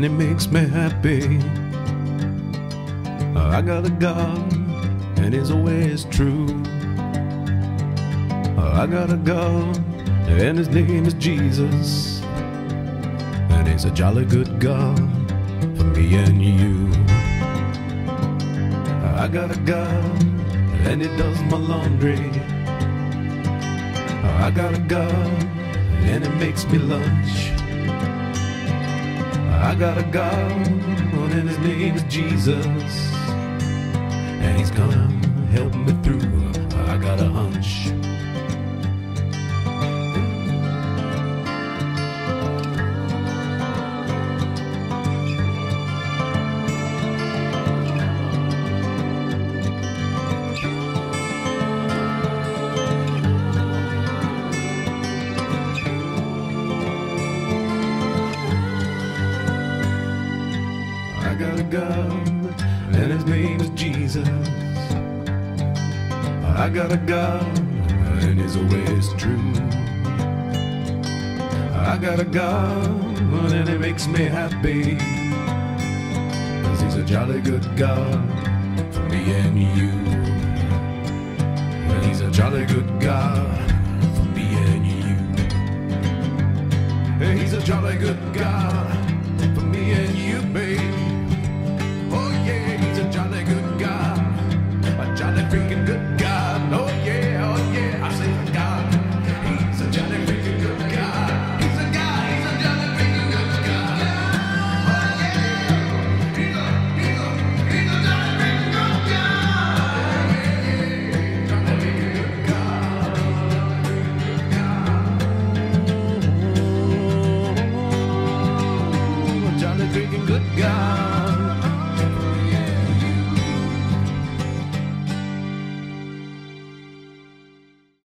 and it makes me happy. I got a God, and He's always true. I got a God, and His name is Jesus, and He's a jolly good God for me and you. I got a God, and He does my laundry. I got a God, and He makes me lunch. I got a God, and His name is Jesus, and He's gonna help me through. I got a hunch. I got a God, and His name is Jesus. I got a God, and He's always true. I got a God, and He makes me happy, 'cause He's a jolly good God for me and you. And He's a jolly good God for me and you. And He's a jolly good God for me and you, babe. Oh yeah, He's a jolly good God, a jolly freaking good God. Oh yeah, I say God. He's a jolly freaking good God. He's a God, He's a jolly freaking good God. Oh yeah, He's a jolly freaking good God. Yeah, jolly freaking good God. Oh, jolly freaking good God.